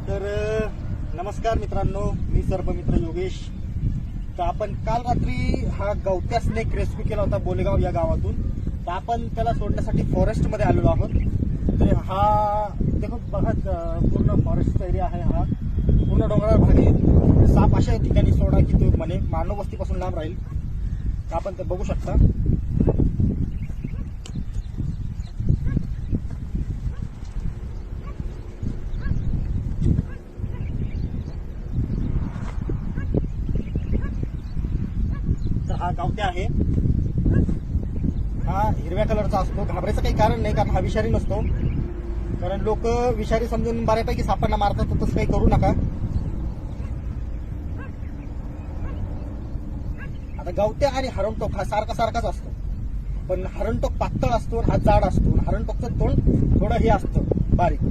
तर नमस्कार मित्रांनो, मी सर्पमित्र योगेश. तर आपण काल रात्री हा गवत्या स्नेक रेस्क्यू केला होता बोलेगाव या गावातून. तर आपण त्याला सोडण्यासाठी फॉरेस्टमध्ये आलेलो आहोत. तर हा देखो बघा, पूर्ण फॉरेस्ट एरिया आहे. हा पूर्ण डोंगराळ भाग आहे. साप अशा ठिकाणी सोडा की तो म्हणे मानव वस्तीपासून लांब राहील. तर आपण ते बघू शकता. तर हा गावत्या आहे. हा हिरव्या कलरचा असतो. घाबरायचं काही कारण नाही, कारण हा विषारी नसतो. कारण लोक विषारी समजून बऱ्यापैकी सापांना मारतात, तर तसं काही करू नका. आता गावत्या आणि हरणटोक हा सारखाच असतो, पण हरणटोक पातळ असतो, हा जाड असतो. हरणटोकचं तोंड थोडं हे असतं बारीक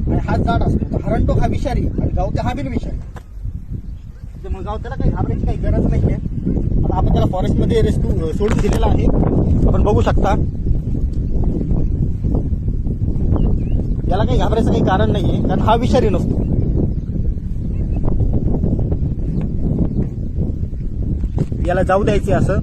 आणि हा जाड असतो. तर हरणटोक हा विषारी आणि गावत्या हा बिनविषारी. मग गावत्याला काही घाबरायची काही गरज नाहीये. आता आपण त्याला फॉरेस्टमध्ये रेस्क्यू सोडून दिलेला आहे. आपण बघू शकता. याला काही घाबरायचं काही कारण नाहीये, कारण हा विषारी नसतो. याला जाऊ द्यायचे असं.